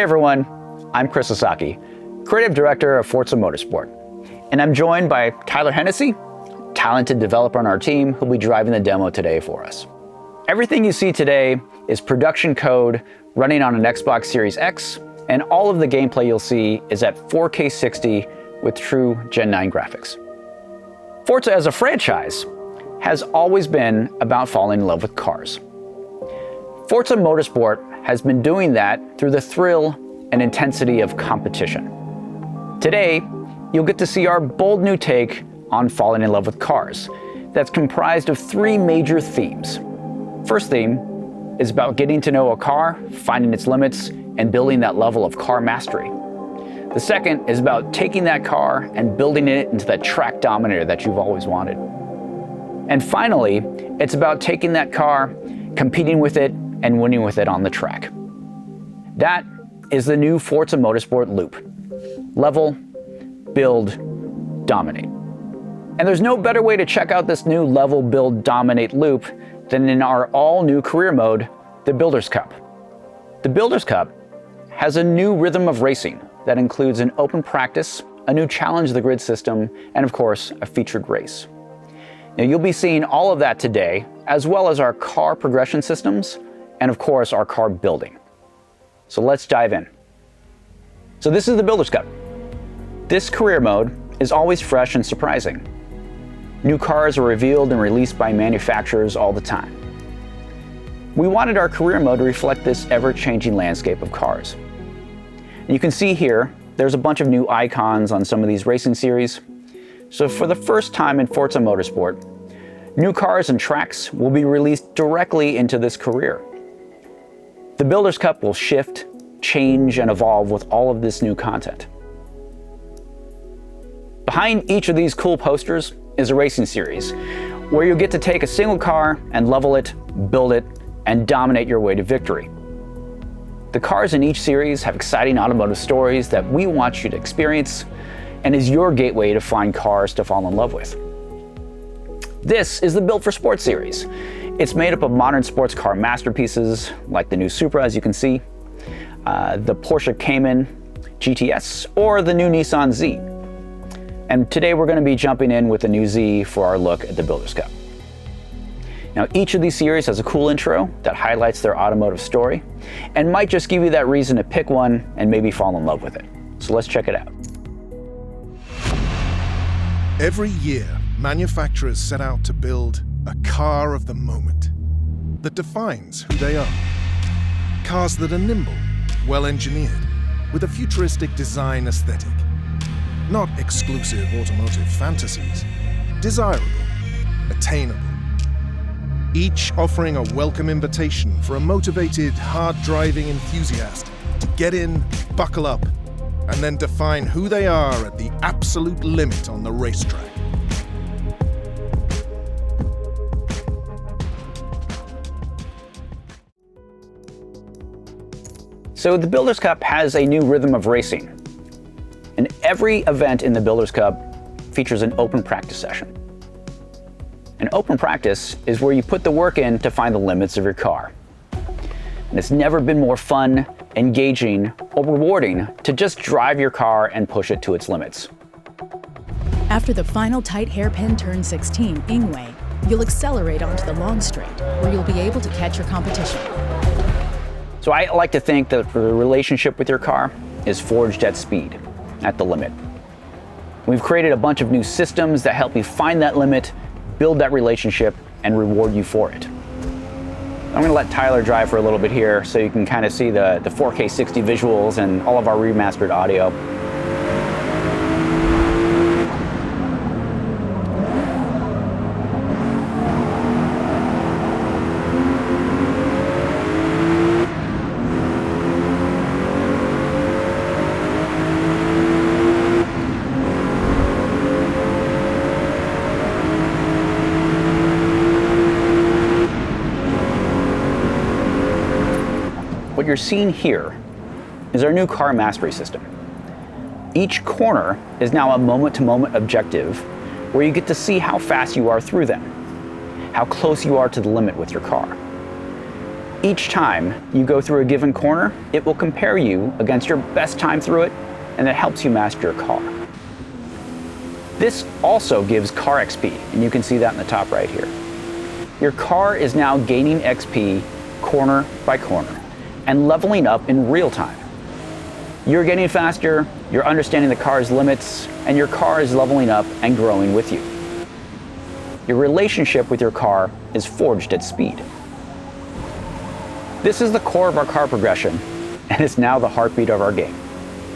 Hey everyone, I'm Chris Sasaki, Creative Director of Forza Motorsport, and I'm joined by Tyler Hennessy, talented developer on our team who'll be driving the demo today for us. Everything you see today is production code running on an Xbox Series X, and all of the gameplay you'll see is at 4K 60 with true Gen 9 graphics. Forza as a franchise has always been about falling in love with cars. Forza Motorsport has been doing that through the thrill and intensity of competition. Today, you'll get to see our bold new take on falling in love with cars that's comprised of three major themes. First theme is about getting to know a car, finding its limits, and building that level of car mastery. The second is about taking that car and building it into that track dominator that you've always wanted. And finally, it's about taking that car, competing with it, and winning with it on the track. That is the new Forza Motorsport loop. Level, build, dominate. And there's no better way to check out this new level, build, dominate loop than in our all-new career mode, the Builders Cup. The Builders Cup has a new rhythm of racing that includes an open practice, a new challenge the grid system, and of course, a featured race. Now you'll be seeing all of that today, as well as our car progression systems, and of course, our car building. So let's dive in. So this is the Builders Cup. This career mode is always fresh and surprising. New cars are revealed and released by manufacturers all the time. We wanted our career mode to reflect this ever-changing landscape of cars. And you can see here, there's a bunch of new icons on some of these racing series. So for the first time in Forza Motorsport, new cars and tracks will be released directly into this career. The Builders Cup will shift, change, and evolve with all of this new content. Behind each of these cool posters is a racing series where you'll get to take a single car and level it, build it, and dominate your way to victory. The cars in each series have exciting automotive stories that we want you to experience and is your gateway to find cars to fall in love with. This is the Built for Sports series. It's made up of modern sports car masterpieces like the new Supra, as you can see, the Porsche Cayman GTS, or the new Nissan Z. And today we're going to be jumping in with the new Z for our look at the Builders Cup. Now each of these series has a cool intro that highlights their automotive story and might just give you that reason to pick one and maybe fall in love with it. So let's check it out. Every year, manufacturers set out to build a car of the moment that defines who they are. Cars that are nimble, well-engineered, with a futuristic design aesthetic. Not exclusive automotive fantasies, desirable, attainable. Each offering a welcome invitation for a motivated, hard-driving enthusiast to get in, buckle up, and then define who they are at the absolute limit on the racetrack. So the Builders Cup has a new rhythm of racing. And every event in the Builders Cup features an open practice session. An open practice is where you put the work in to find the limits of your car. And it's never been more fun, engaging, or rewarding to just drive your car and push it to its limits. After the final tight hairpin turn 16 Ingway, you'll accelerate onto the long straight, where you'll be able to catch your competition. So I like to think that the relationship with your car is forged at speed, at the limit. We've created a bunch of new systems that help you find that limit, build that relationship, and reward you for it. I'm going to let Tyler drive for a little bit here so you can kind of see the 4K 60 visuals and all of our remastered audio. What you're seeing here is our new car mastery system. Each corner is now a moment-to-moment objective where you get to see how fast you are through them, how close you are to the limit with your car. Each time you go through a given corner, it will compare you against your best time through it, and that helps you master your car. This also gives car XP, and you can see that in the top right here. Your car is now gaining XP corner by corner and leveling up in real time. You're getting faster, you're understanding the car's limits, and your car is leveling up and growing with you. Your relationship with your car is forged at speed. This is the core of our car progression, and it's now the heartbeat of our game.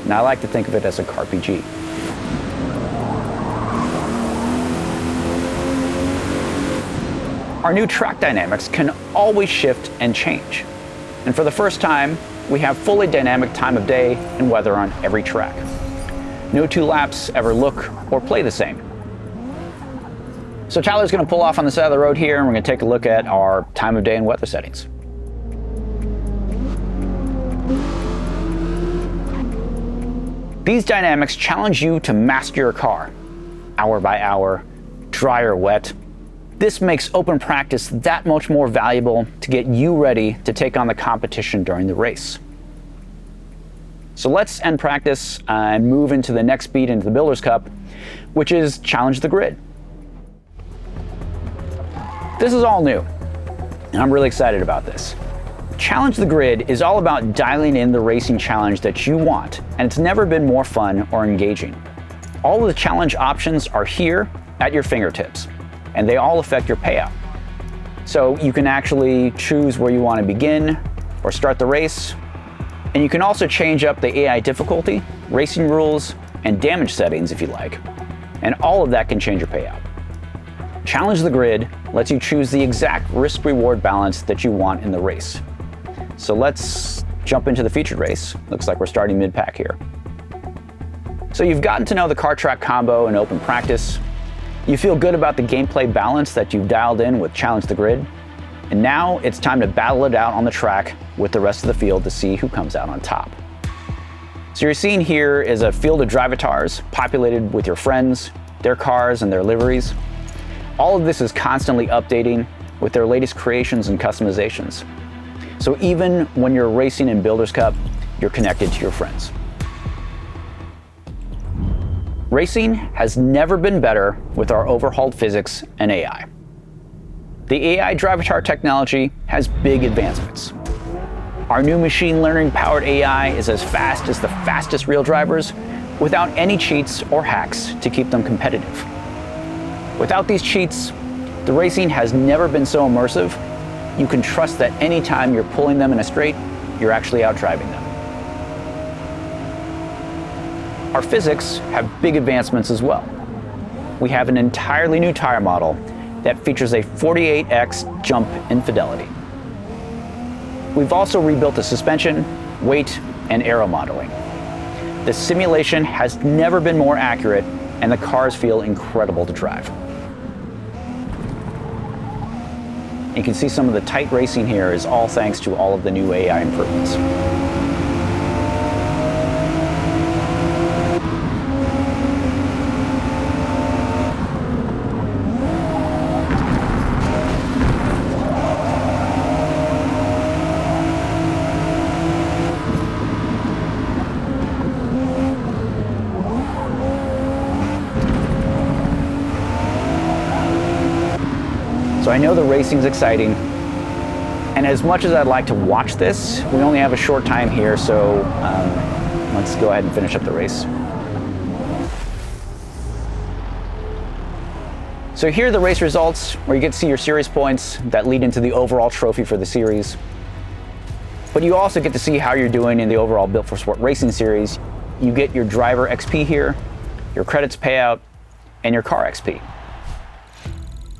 And I like to think of it as a CarPG. Our new track dynamics can always shift and change. And for the first time, we have fully dynamic time of day and weather on every track. No two laps ever look or play the same. So Tyler's going to pull off on the side of the road here, and we're going to take a look at our time of day and weather settings. These dynamics challenge you to master your car, hour by hour, dry or wet. This makes open practice that much more valuable to get you ready to take on the competition during the race. So let's end practice and move into the next beat into the Builders Cup, which is Challenge the Grid. This is all new, and I'm really excited about this. Challenge the Grid is all about dialing in the racing challenge that you want, and it's never been more fun or engaging. All of the challenge options are here at your fingertips, and they all affect your payout. So you can actually choose where you want to begin or start the race, and you can also change up the AI difficulty, racing rules, and damage settings if you like, and all of that can change your payout. Challenge the Grid lets you choose the exact risk-reward balance that you want in the race. So let's jump into the featured race. Looks like we're starting mid-pack here. So you've gotten to know the car track combo in open practice. You feel good about the gameplay balance that you've dialed in with Challenge the Grid. And now it's time to battle it out on the track with the rest of the field to see who comes out on top. So you're seeing here is a field of drivatars populated with your friends, their cars, and their liveries. All of this is constantly updating with their latest creations and customizations. So even when you're racing in Builders Cup, you're connected to your friends. Racing has never been better with our overhauled physics and AI. The AI Drivatar technology has big advancements. Our new machine learning powered AI is as fast as the fastest real drivers without any cheats or hacks to keep them competitive. Without these cheats, the racing has never been so immersive. You can trust that anytime you're pulling them in a straight, you're actually out driving them. Our physics have big advancements as well. We have an entirely new tire model that features a 48x jump in fidelity. We've also rebuilt the suspension, weight, and aero modeling. The simulation has never been more accurate, and the cars feel incredible to drive. You can see some of the tight racing here is all thanks to all of the new AI improvements. So I know the racing's exciting, and as much as I'd like to watch this, we only have a short time here, so let's go ahead and finish up the race. So here are the race results, where you get to see your series points that lead into the overall trophy for the series. But you also get to see how you're doing in the overall Built for Sport Racing series. You get your driver XP here, your credits payout, and your car XP.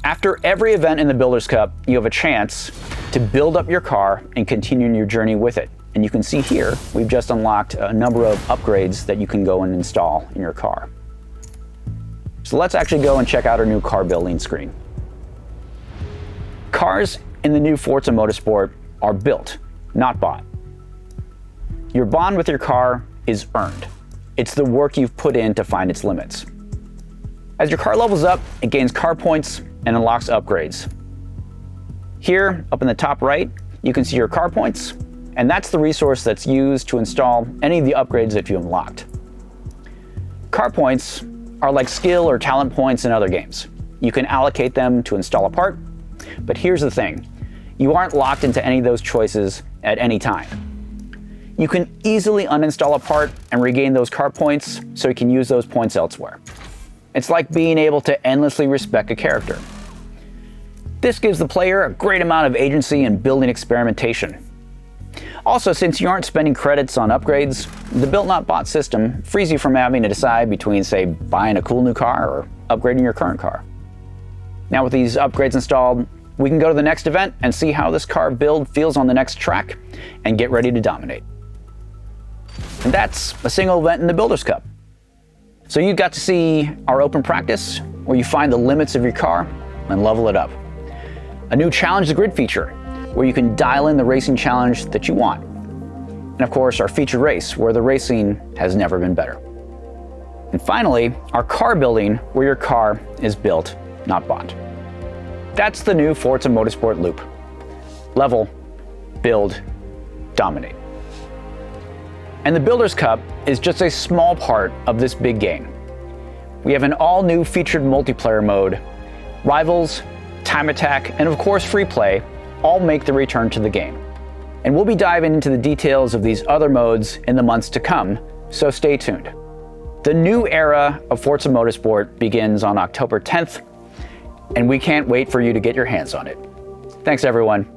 After every event in the Builders Cup, you have a chance to build up your car and continue your journey with it. And you can see here, we've just unlocked a number of upgrades that you can go and install in your car. So let's actually go and check out our new car building screen. Cars in the new Forza Motorsport are built, not bought. Your bond with your car is earned. It's the work you've put in to find its limits. As your car levels up, it gains car points and unlocks upgrades. Here, up in the top right, you can see your car points, and that's the resource that's used to install any of the upgrades that you unlocked. Car points are like skill or talent points in other games. You can allocate them to install a part, but here's the thing. You aren't locked into any of those choices at any time. You can easily uninstall a part and regain those car points so you can use those points elsewhere. It's like being able to endlessly respec a character. This gives the player a great amount of agency in building experimentation. Also, since you aren't spending credits on upgrades, the Built Not Bought system frees you from having to decide between, say, buying a cool new car or upgrading your current car. Now with these upgrades installed, we can go to the next event and see how this car build feels on the next track and get ready to dominate. And that's a single event in the Builders Cup. So you got to see our open practice, where you find the limits of your car and level it up. A new Challenge the Grid feature, where you can dial in the racing challenge that you want. And of course, our featured race, where the racing has never been better. And finally, our car building, where your car is built, not bought. That's the new Forza Motorsport loop. Level, build, dominate. And the Builders Cup is just a small part of this big game. We have an all-new featured multiplayer mode, Rivals, Time Attack, and of course Free Play all make the return to the game. And we'll be diving into the details of these other modes in the months to come, so stay tuned. The new era of Forza Motorsport begins on October 10th, and we can't wait for you to get your hands on it. Thanks everyone.